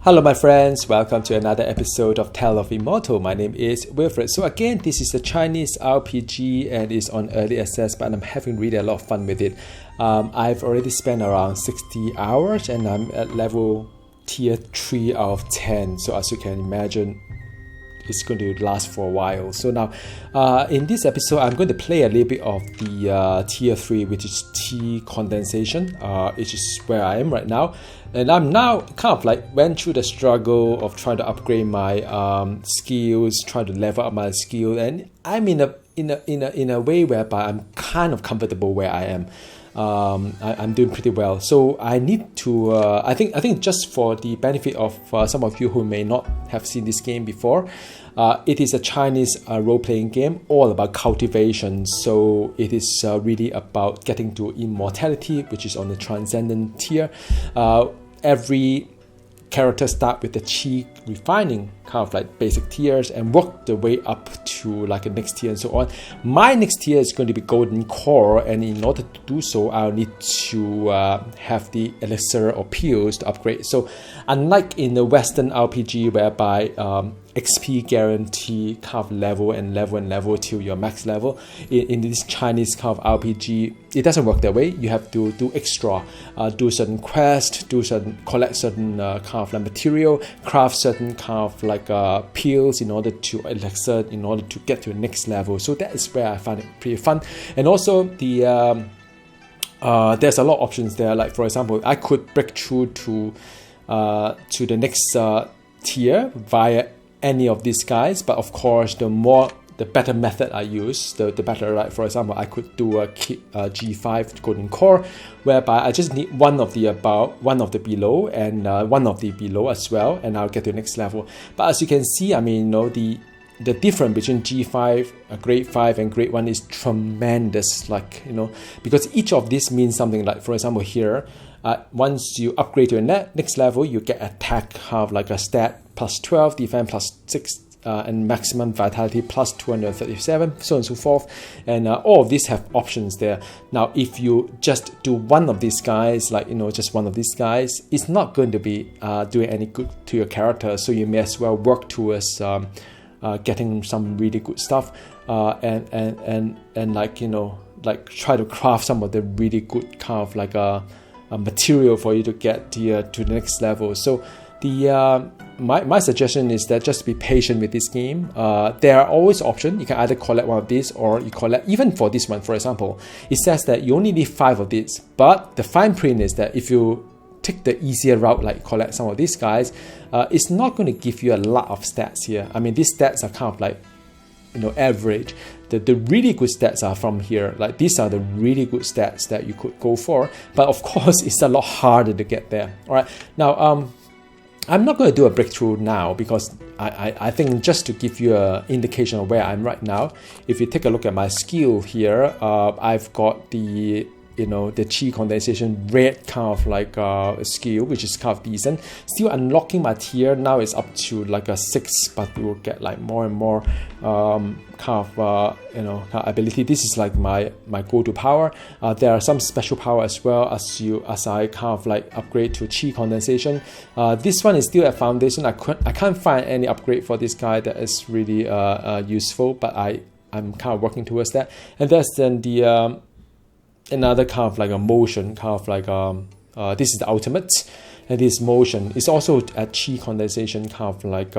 Hello my friends, welcome to another episode of Tale of Immortal. My name is Wilfred. So again, this is a Chinese RPG and it's on early access, but I'm having really a lot of fun with it. I've already spent around 60 hours and I'm at level tier 3 out of 10. So as you can imagine, it's going to last for a while. So now, in this episode, I'm going to play a little bit of the tier 3, which is Qi Condensation, which is where I am right now. And I'm now kind of like went through the struggle of trying to upgrade my skills, trying to level up my skill, and I'm in a way whereby I'm kind of comfortable where I am. I'm doing pretty well, so I need to. I think just for the benefit of some of you who may not have seen this game before, it is a Chinese role-playing game all about cultivation. So it is really about getting to immortality, which is on the transcendent tier. Every character start with the Qi refining kind of like basic tiers and work the way up to like a next tier and so on. My next tier is going to be golden core, and in order to do so I'll need to have the elixir or pills to upgrade. So unlike in the Western RPG whereby XP guarantee kind of level till your max level, in this Chinese kind of RPG it doesn't work that way. You have to do extra, do certain quests, collect certain kind of like material, craft certain kind of like pills in order to elixir in order to get to the next level. So that is where I find it pretty fun. And also the there's a lot of options there. Like for example, I could break through to the next tier via any of these guys, but of course the better method I use, the better. Like for example, I could do a G5 golden core, whereby I just need one of the above, one of the below, and one of the below as well, and I'll get to the next level. But as you can see, I mean, the difference between G5, grade 5 and grade 1 is tremendous, like, because each of these means something. Like for example here, once you upgrade to a next level, you get attack have like a stat plus 12, defense plus 6, and maximum vitality plus 237, so on and so forth. And all of these have options there. Now if you just do one of these guys, like just one of these guys, it's not going to be doing any good to your character. So you may as well work towards getting some really good stuff, and like like try to craft some of the really good kind of like a material for you to get to the next level. So the my suggestion is that just be patient with this game. There are always options. You can either collect one of these, or you collect, even for this one for example, it says that you only need 5 of these, but the fine print is that if you take the easier route, like collect some of these guys, it's not going to give you a lot of stats here. I mean, these stats are kind of like average. The really good stats are from here. Like these are the really good stats that you could go for, but of course it's a lot harder to get there. All right, now I'm not going to do a breakthrough now, because I think just to give you an indication of where I'm right now, if you take a look at my skill here, I've got the the Qi Condensation red kind of like skill, which is kind of decent. Still unlocking my tier now is up to like a 6, but we will get like more and more kind of ability. This is like my go-to power. There are some special power as well as I kind of like upgrade to Qi Condensation. This one is still at foundation. I can't find any upgrade for this guy that is really useful, but I'm kind of working towards that. And that's then the another kind of like a motion, kind of like this is the ultimate, and this motion is also a Qi Condensation kind of like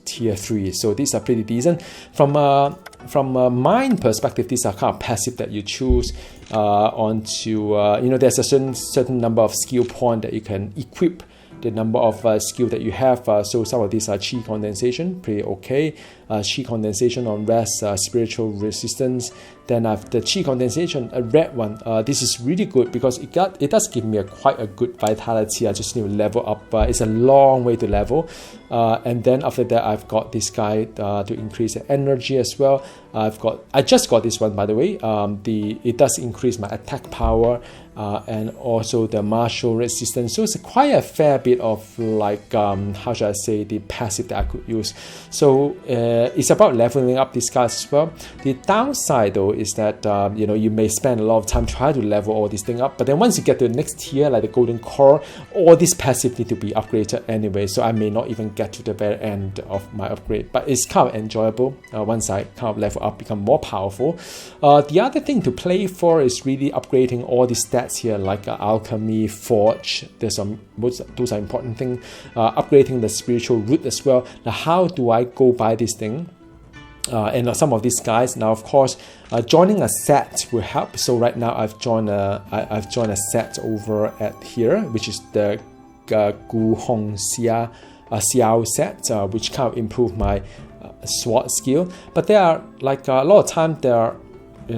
tier 3. So these are pretty decent. From a mind perspective, these are kind of passive that you choose onto there's a certain number of skill point that you can equip the number of skill that you have. So some of these are Qi Condensation, pretty okay. Qi Condensation on rest, spiritual resistance. Then I have the Qi Condensation, a red one. This is really good because it does give me quite a good vitality. I just need to level up. It's a long way to level. And then after that, I've got this guy to increase the energy as well. I just got this one, by the way. It does increase my attack power and also the martial resistance. So it's quite a fair bit of like how should I say, the passive that I could use. So it's about leveling up these guys as well. The downside though is that you may spend a lot of time trying to level all this thing up, but then once you get to the next tier like the golden core, all this passive need to be upgraded anyway, so I may not even get to the very end of my upgrade, but it's kind of enjoyable once I kind of level up, become more powerful. The other thing to play for is really upgrading all the stats here, like alchemy, forge. Those are important things. Upgrading the spiritual root as well. Now how do I go by this thing? And some of these guys now, of course, joining a set will help. So right now I've joined a set over at here, which is the Gu Hong Xiao set, which kind of improve my sword skill. But there are like a lot of time there are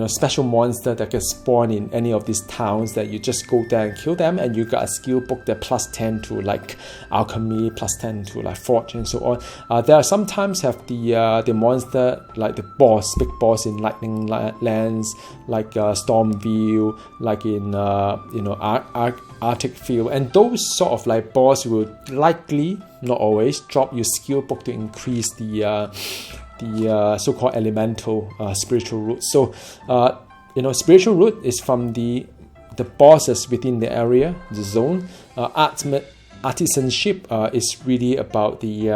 special monster that can spawn in any of these towns that you just go there and kill them, and you got a skill book that plus 10 to like alchemy, plus 10 to like forge and so on. There are sometimes have the monster like the boss, big boss in Lightning Lands, like Stormview, like in Arctic Field, and those sort of like boss will likely, not always, drop your skill book to increase the so-called elemental spiritual root. So spiritual root is from the bosses within the area, the zone. Artisanship is really about the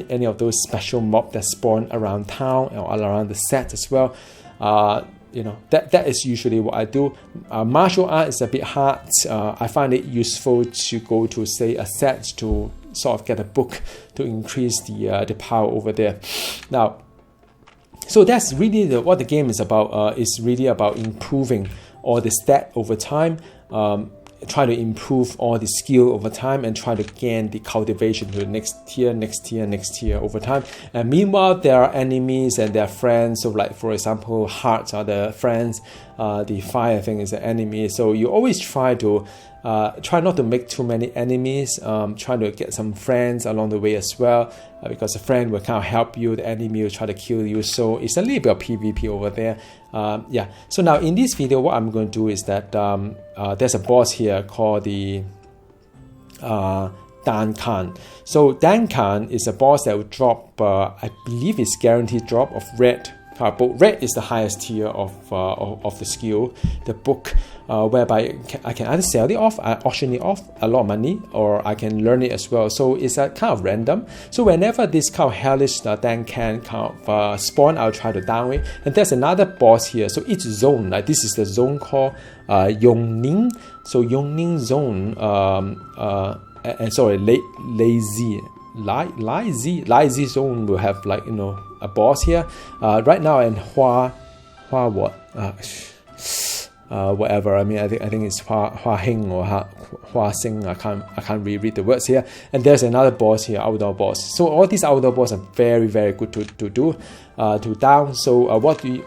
any of those special mob that spawn around town or around the set as well. That is usually what I do. Martial art is a bit hard. I find it useful to go to say a set to sort of get a book to increase the power over there. Now, so that's really what the game is about. It's really about improving all the stat over time, try to improve all the skill over time, and try to gain the cultivation to the next tier over time. And meanwhile, there are enemies and their friends. So like, for example, hearts are the friends, the fire thing is the enemy. So you always try not to make too many enemies, try to get some friends along the way as well, because a friend will kind of help you, the enemy will try to kill you. So it's a little bit of PvP over there. So now in this video, what I'm going to do is that there's a boss here called the Dangkang. So Dangkang is a boss that will drop, I believe it's guaranteed drop of red book. Red is the highest tier of the skill, the book, whereby I can either sell it off, auction it off, a lot of money, or I can learn it as well. So it's a kind of random. So whenever this kind of hellish Dangkang kind of spawn, I'll try to down it. And there's another boss here. So each zone, like this is the zone called Yongning. So Yongning zone, Lazy zone will have like a boss here. Right now in whatever. I mean, I think it's Hua Hing or Hua Sing. I can't reread the words here. And there's another boss here, outdoor boss. So all these outdoor boss are very, very good to do, to down. So what do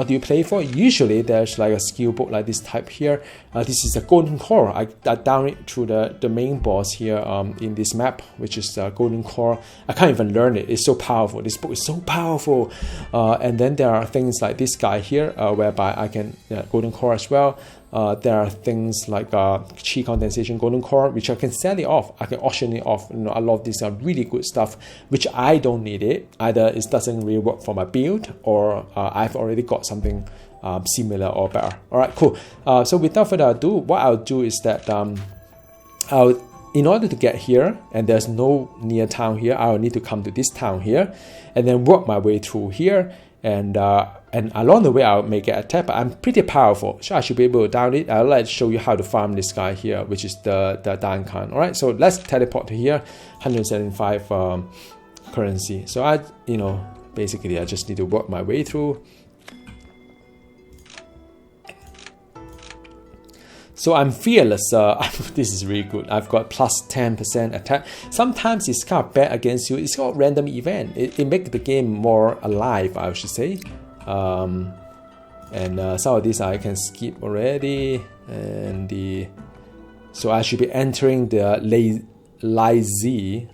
you play for? Usually there's like a skill book like this type here. This is a golden core. I down it through the main boss here in this map, which is golden core. I can't even learn it. It's so powerful. This book is so powerful. And then there are things like this guy here, whereby I can golden core as well. There are things like Qi Condensation golden core, which I can sell it off. I can auction it off. A lot of these are really good stuff, which I don't need it. Either it doesn't really work for my build, or I've already got something similar or better. All right, cool. So without further ado, what I'll do is that in order to get here, and there's no near town here, I'll need to come to this town here, and then work my way through here, and along the way I may get attacked, but I'm pretty powerful, so I should be able to down it. I'll like to show you how to farm this guy here, which is the Dangkang. All right, so let's teleport to here. 175 currency. So basically I just need to work my way through. So I'm fearless. This is really good. I've got plus 10% attack. Sometimes it's kind of bad against you. It's called random event. It makes the game more alive, I should say. And some of these I can skip already. And so I should be entering the Lazy,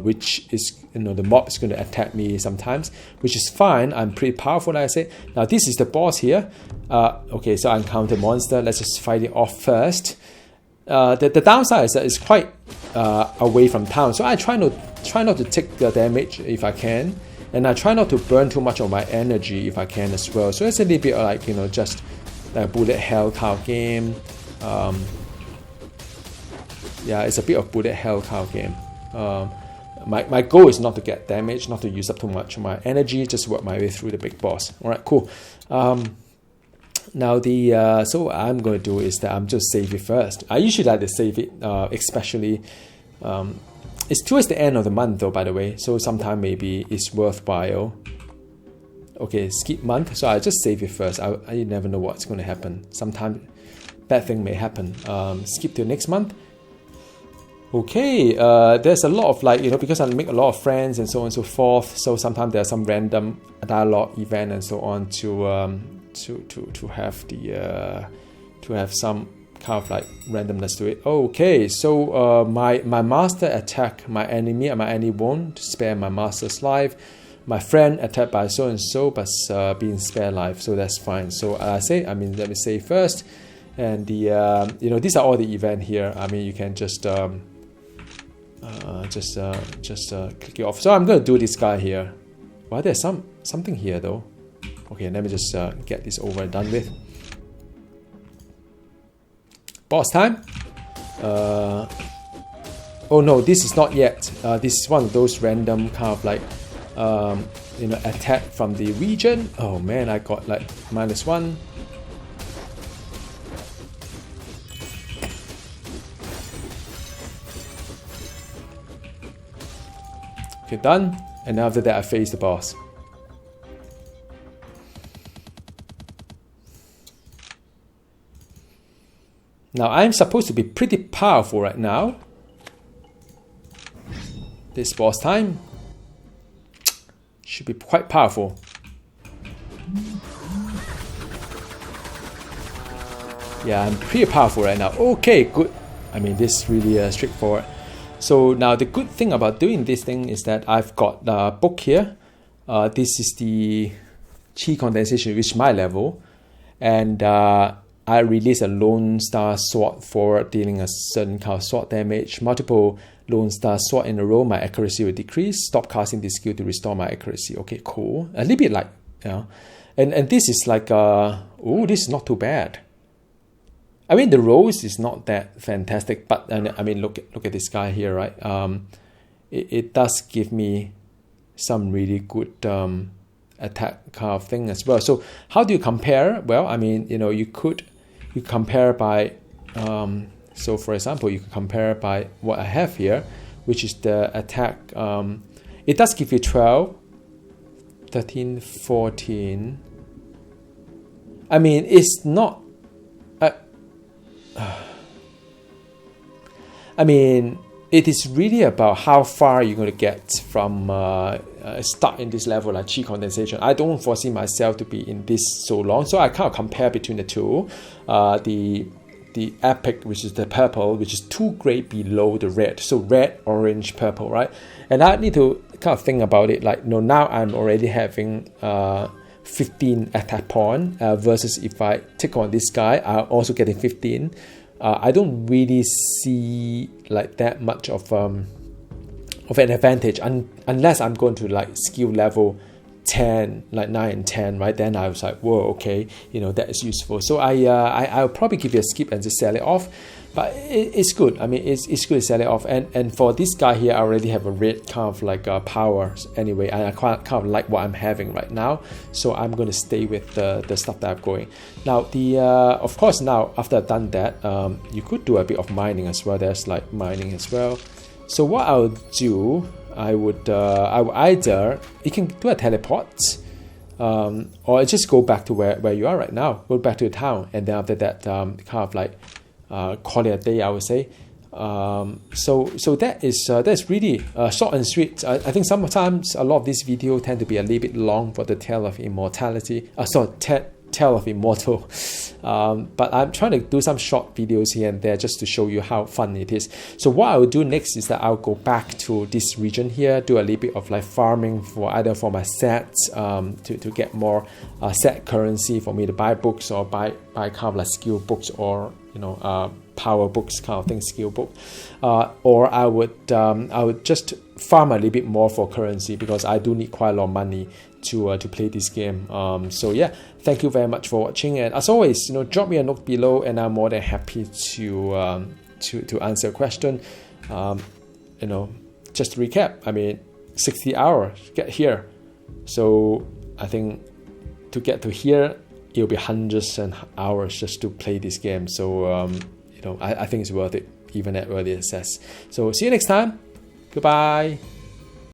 which is the mob is going to attack me sometimes, which is fine. I'm pretty powerful, like I said. Now this is the boss here. Okay, so I encounter monster. Let's just fight it off first. The downside is that it's quite away from town, so I try not to take the damage if I can. and I try not to burn too much of my energy if I can as well. So it's a little bit like, you know, just a bullet hell kind of game. Yeah, it's a bit of bullet hell kind of game. My goal is not to get damaged, not to use up too much of my energy, just work my way through the big boss. All right, cool. Now so what I'm going to do is that I'm just save it first. I usually like to save it, especially it's towards the end of the month though, by the way. So sometime maybe it's worthwhile. Okay, skip month. So I just save it first. I never know what's going to happen. Sometimes bad thing may happen. Skip to next month. Okay, there's a lot of like, you know, because I make a lot of friends and so on and so forth. So sometimes there's some random dialogue event and so on to have the to have some kind of like randomness to it. Okay, so my master attack my enemy and my enemy won't spare my master's life. My friend attacked by so and so but being spared life, so that's fine. So let me say first, and the you know, these are all the event here. I mean, you can just click it off. So I'm gonna do this guy here. Well, there's something here though. Okay, let me just get this over and done with. Boss time. Oh no, this is not yet. This is one of those random kind of like you know, attack from the region. Oh man, I got like -1. Okay, done. And after that I face the boss. Now I'm supposed to be pretty powerful right now. This boss time should be quite powerful. Yeah, I'm pretty powerful right now. Okay, good. I mean, this is really straightforward. So now the good thing about doing this thing is that I've got a book here. This is the Qi Condensation, which is my level. And I release a Lone Star Sword for dealing a certain kind of sword damage. Multiple Lone Star Sword in a row, my accuracy will decrease. Stop casting this skill to restore my accuracy. Okay, cool. A little bit like, you know. And this is like, oh, this is not too bad. I mean, the rolls is not that fantastic, but I mean, look at this guy here, right? It does give me some really good attack kind of thing as well. So how do you compare? Well, I mean, you know, you compare by, so for example, you can compare by what I have here, which is the attack. It does give you 12, 13, 14. I mean, it's not, I mean, it is really about how far you're going to get from start in this level like Qi Condensation. I don't foresee myself to be in this so long, so I kind of compare between the two. The epic, which is the purple, which is 2 grade below the red, so red, orange, purple, right? And I need to kind of think about it like, no, now I'm already having 15 attack point versus if I take on this guy, I'm also getting 15. I don't really see like that much of an advantage unless I'm going to like skill level 10, like 9 and 10, right? Then I was like, whoa, okay, you know, that is useful. So I'll probably give you a skip and just sell it off. But it's good. I mean, it's good to sell it off. And for this guy here, I already have a red kind of like power anyway. And I kind of like what I'm having right now. So I'm going to stay with the stuff that I'm going. Now, of course, now after I've done that, you could do a bit of mining as well. There's like mining as well. So what I'll do, I would either, you can do a teleport, or just go back to where you are right now. Go back to the town. And then after that, kind of like, call it a day, I would say. So that's really short and sweet. I think sometimes a lot of these videos tend to be a little bit long for the Tale of Immortality. Tale of Immortal. But I'm trying to do some short videos here and there just to show you how fun it is. So what I will do next is that I'll go back to this region here, do a little bit of like farming for either for my sets, to get more set currency for me to buy books or buy kind of like skill books, or you know, power books kind of thing, skill book, or I would just farm a little bit more for currency, because I do need quite a lot of money to play this game. So yeah, thank you very much for watching, and as always, drop me a note below, and I'm more than happy to answer a question. Just to recap, I mean, 60 hours get here, so I think to get to here, it'll be hundreds of hours just to play this game. So I think it's worth it, even at early access. So see you next time. Goodbye.